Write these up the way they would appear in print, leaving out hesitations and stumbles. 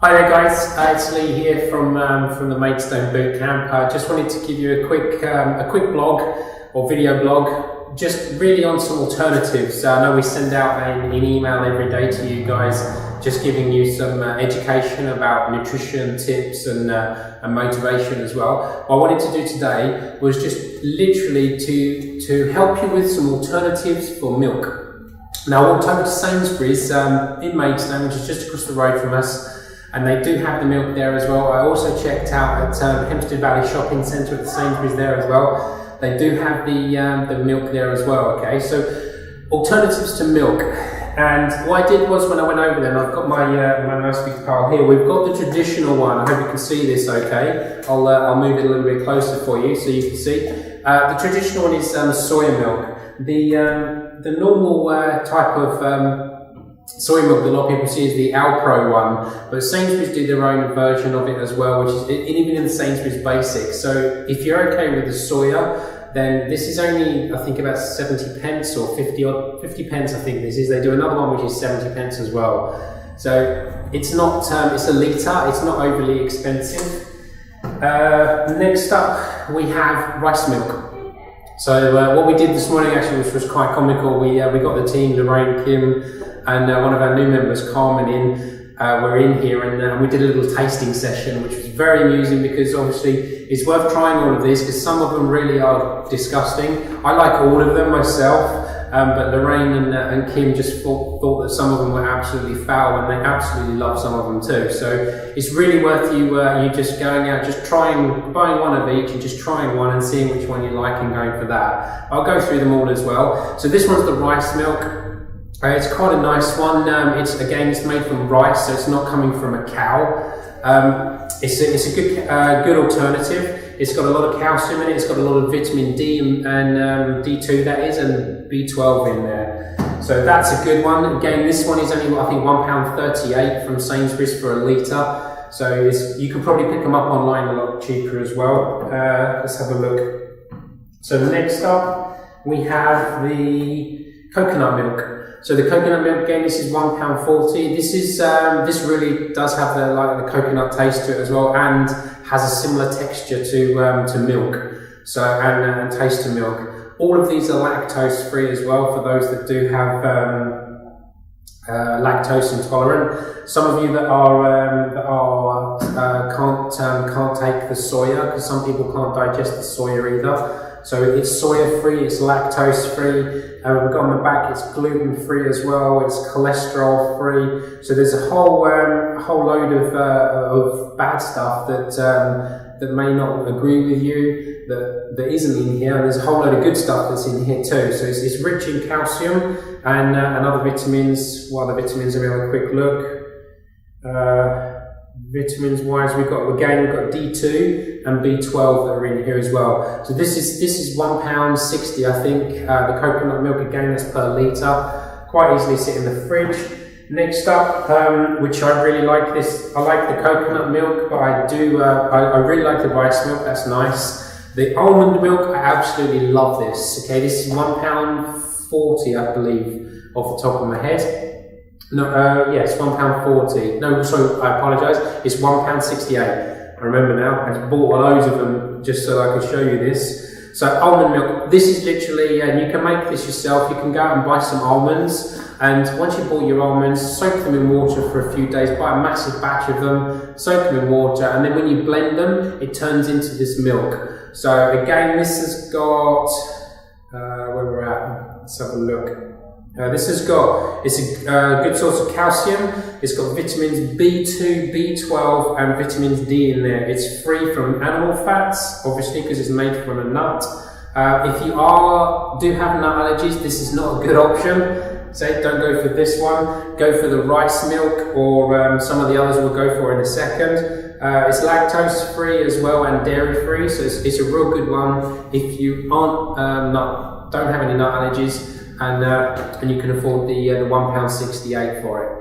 Hi there guys, it's Lee here from the Maidstone Bootcamp. I just wanted to give you a quick blog or video blog, just really on some alternatives. I know we send out an email every day to you guys, just giving you some education about nutrition tips and motivation as well. What I wanted to do today was just literally to help you with some alternatives for milk. Now I walked over to Sainsbury's in Maidstone, which is just across the road from us. And they do have the milk there as well. I also checked out at Hempstead Valley Shopping Centre at the Sainsbury's there as well. They do have the milk there as well, okay? So, alternatives to milk. And what I did was when I went over there, and I've got my nice big pile here, we've got the traditional one. I hope you can see this okay. I'll move it a little bit closer for you so you can see. The traditional one is soya milk. The normal type of soy milk that a lot of people see is the Alpro one, but Sainsbury's did their own version of it as well, which is even in the Sainsbury's Basic. So if you're okay with the soya, then this is only, I think, about 70 pence or 50 pence, I think this is. They do another one which is 70 pence as well. So it's not, it's a litre, it's not overly expensive. Next up, we have rice milk. So what we did this morning actually, which was quite comical, we got the team, Lorraine, Kim, and one of our new members, Carmen, we're in here, and we did a little tasting session, which was very amusing because obviously it's worth trying all of these because some of them really are disgusting. I like all of them myself, but Lorraine and Kim just thought that some of them were absolutely foul, and they absolutely love some of them too. So it's really worth you just going out, just buying one of each and just trying one and seeing which one you like and going for that. I'll go through them all as well. So this one's the rice milk. It's quite a nice one. It's made from rice, so it's not coming from a cow. It's a good alternative. It's got a lot of calcium in it. It's got a lot of vitamin D and D2 that is, and B12 in there. So that's a good one. Again, this one is only I think £1.38 from Sainsbury's for a litre. So you can probably pick them up online a lot cheaper as well. Let's have a look. So next up we have the coconut milk. So the coconut milk, again, this is £1.40. This really does have the coconut taste to it as well, and has a similar texture to milk. So and taste to milk. All of these are lactose free as well for those that do have lactose intolerant. Some of you that can't take the soya, because some people can't digest the soya either. So it's soya free, it's lactose free. We've got on the back, it's gluten free as well. It's cholesterol free. So there's a whole load of bad stuff that may not agree with you, that isn't in here. And there's a whole load of good stuff that's in here too. So it's rich in calcium and other vitamins. What other vitamins? Let me have a quick look. Vitamins wise, we've got D2 and B12 that are in here as well. So this is £1.60, I think. The coconut milk, again, that's per litre. Quite easily sit in the fridge. Next up, which I really like this. I like the coconut milk, but I really like the rice milk. That's nice. The almond milk, I absolutely love this. Okay, this is £1.40, I believe, off the top of my head. No, yes, £1.40. No, sorry, I apologise. It's £1.68. I remember now. I bought loads of them just so I could show you this. So almond milk. This is literally, and you can make this yourself. You can go out and buy some almonds, and once you bought your almonds, soak them in water for a few days. Buy a massive batch of them, soak them in water, and then when you blend them, it turns into this milk. So again, this has got where we're at. Let's have a look. It's a good source of calcium. It's got vitamins B2, B12 and vitamins D in there. It's free from animal fats, obviously, because it's made from a nut. If you do have nut allergies, this is not a good option. So don't go for this one. Go for the rice milk, or some of the others we'll go for in a second. It's lactose free as well and dairy free, so it's a real good one if you don't have any nut allergies. And you can afford the £1.68 for it.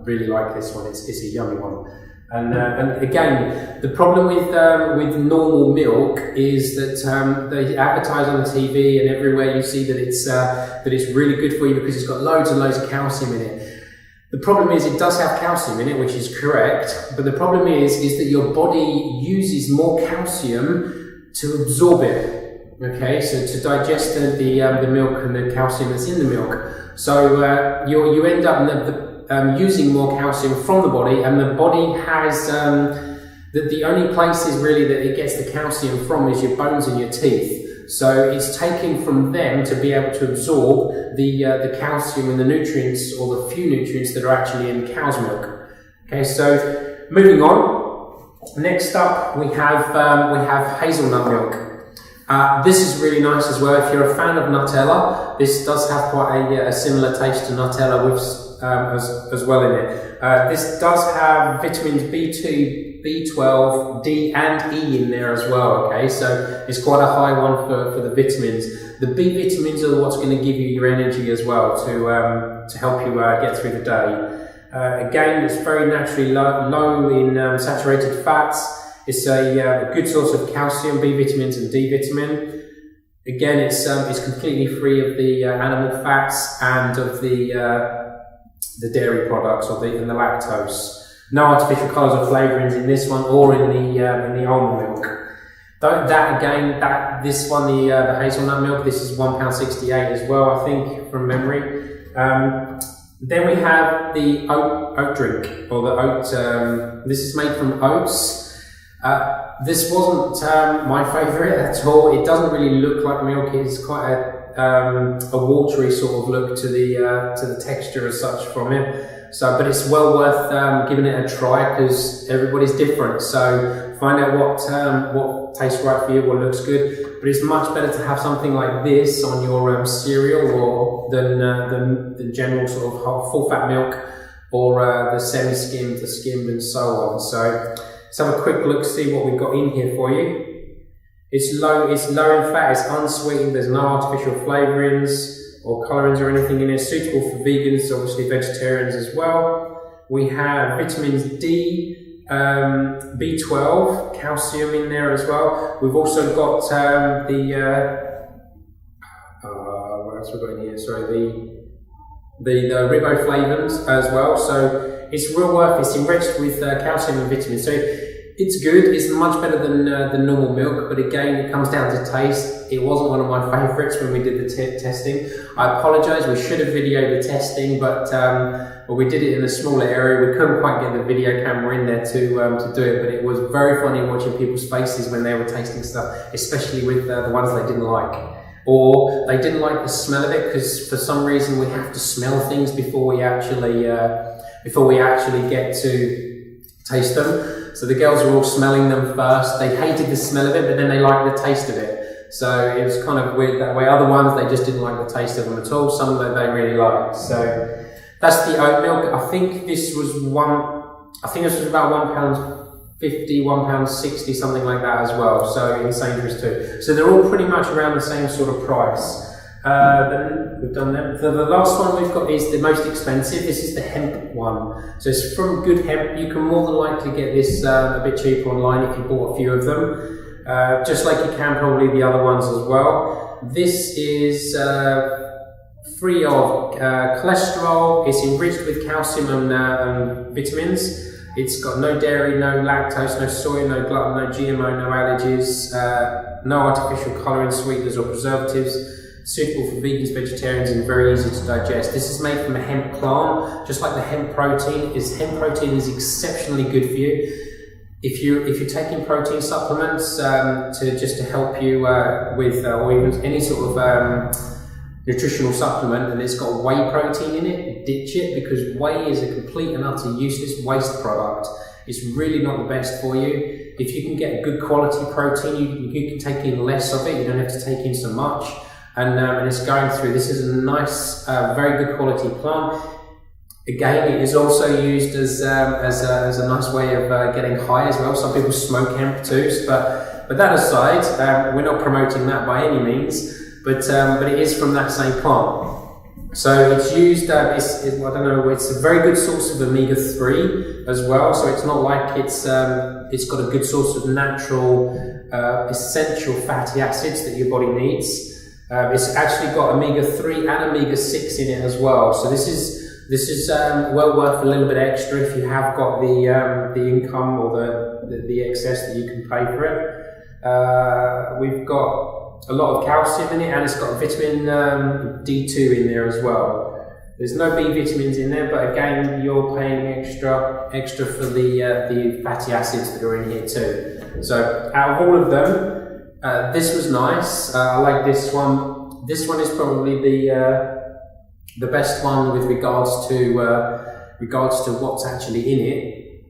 Really like this one. It's a yummy one. And again, the problem with normal milk is that they advertise on the TV and everywhere you see that it's really good for you because it's got loads and loads of calcium in it. The problem is it does have calcium in it, which is correct, but the problem is that your body uses more calcium to absorb it. Okay, so to digest the milk and the calcium that's in the milk. So you end up using more calcium from the body, and the body has the only places really that it gets the calcium from is your bones and your teeth. So it's taking from them to be able to absorb the calcium and the nutrients, or the few nutrients that are actually in cow's milk. Okay, so moving on. Next up, we have hazelnut milk. This is really nice as well. If you're a fan of Nutella, this does have quite a similar taste to Nutella with as well in it. This does have vitamins B2, B12, D and E in there as well, okay, so it's quite a high one for the vitamins. The B vitamins are what's going to give you your energy as well to help you get through the day. Again, it's very naturally low in saturated fats. It's a good source of calcium, B vitamins and D vitamin. Again, it's completely free of the animal fats and of the dairy products and the lactose. No artificial colours or flavourings in this one, or in the almond milk. This one, the hazelnut milk, this is £1.68 as well, I think, from memory. Then we have the oat drink, or the oat. This is made from oats. This wasn't my favourite at all. It doesn't really look like milk. It's quite a watery sort of look to the texture as such from it. So, but it's well worth giving it a try, because everybody's different. So find out what tastes right for you, what looks good. But it's much better to have something like this on your cereal than the general sort of full fat milk, or the semi-skimmed, the skimmed, and so on. So let's have a quick look, see what we've got in here for you. It's low in fat, it's unsweetened, there's no artificial flavourings or colourings or anything in it. Suitable for vegans, obviously vegetarians as well. We have vitamins D, B12, calcium in there as well. We've also got what else we've got in here? Sorry, the riboflavins as well. So it's real worth. It's enriched with calcium and vitamins. So it's good. It's much better than the normal milk, but again, it comes down to taste. It wasn't one of my favourites when we did the testing. I apologise. We should have videoed the testing, but we did it in a smaller area. We couldn't quite get the video camera in there to do it, but it was very funny watching people's faces when they were tasting stuff, especially with the ones they didn't like, or they didn't like the smell of it, because for some reason we have to smell things before we actually get to taste them. So the girls were all smelling them first. They hated the smell of it, but then they liked the taste of it. So it was kind of weird that way. Other ones, they just didn't like the taste of them at all. Some that they really liked. So that's the oat milk. I think this was about £1.50, £1.60, something like that as well. So in Sainsbury's too. So they're all pretty much around the same sort of price. Then we've done that. The last one we've got is the most expensive. This is the hemp one. So it's from good hemp. You can more than likely get this a bit cheaper online if you bought a few of them. Just like you can probably the other ones as well. This is free of cholesterol. It's enriched with calcium and vitamins. It's got no dairy, no lactose, no soy, no gluten, no GMO, no allergies, no artificial colouring, sweeteners or preservatives. Suitable for vegans, vegetarians, and very easy to digest. This is made from a hemp plant, just like the hemp protein. Hemp protein is exceptionally good for you. If you're taking protein supplements to help you with or even any sort of nutritional supplement, and it's got whey protein in it, ditch it, because whey is a complete and utter useless waste product. It's really not the best for you. If you can get good quality protein, you can take in less of it. You don't have to take in so much. And it's going through. This is a nice, very good quality plant. Again, it is also used as a nice way of getting high as well. Some people smoke hemp too, but that aside, we're not promoting that by any means. But it is from that same plant. So it's used. It's a very good source of omega-3 as well. So it's not like it's got a good source of natural, essential fatty acids that your body needs. It's actually got omega-3 and omega-6 in it as well. So this is This is well worth a little bit extra if you have got the income or the excess that you can pay for it. We've got a lot of calcium in it, and it's got vitamin D2 in there as well. There's no B vitamins in there, but again, you're paying extra for the fatty acids that are in here too. So out of all of them, this was nice. I like this one. This one is probably the best one with regards to what's actually in it,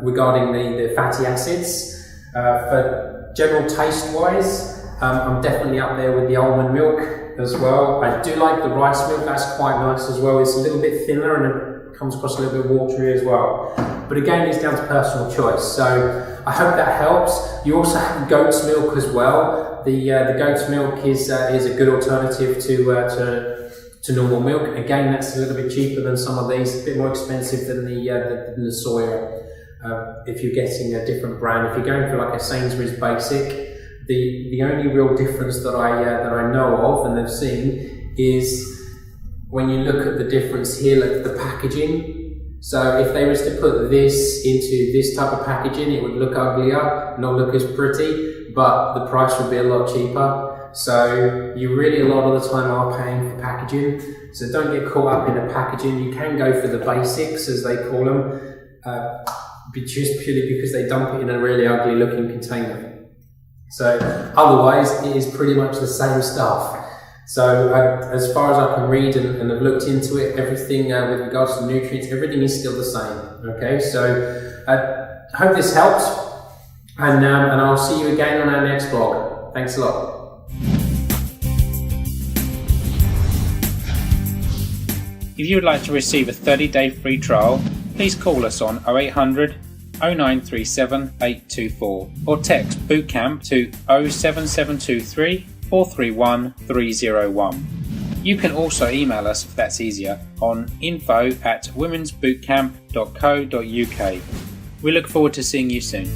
regarding the fatty acids. For general taste wise, I'm definitely up there with the almond milk as well. I do like the rice milk, that's quite nice as well. It's a little bit thinner and it comes across a little bit watery as well. But again, it's down to personal choice. So I hope that helps. You also have goat's milk as well. The goat's milk is a good alternative to normal milk. Again, that's a little bit cheaper than some of these, a bit more expensive than the soya. If you're getting a different brand, if you're going for like a Sainsbury's basic, the only real difference that I know of and have seen is when you look at the difference here, like the packaging. So if they was to put this into this type of packaging, it would look uglier, not look as pretty, but the price would be a lot cheaper. So you really a lot of the time are paying for packaging. So don't get caught up in the packaging. You can go for the basics, as they call them, just purely because they dump it in a really ugly looking container. So otherwise it is pretty much the same stuff. So as far as I can read and I've looked into it, everything with regards to nutrients, everything is still the same. Okay, so I hope this helps, and I'll see you again on our next vlog. Thanks a lot. If you would like to receive a 30-day free trial, please call us on 0800 0937 824 or text bootcamp to 07723 431 301. You can also email us, if that's easier, on info@womensbootcamp.co.uk. We look forward to seeing you soon.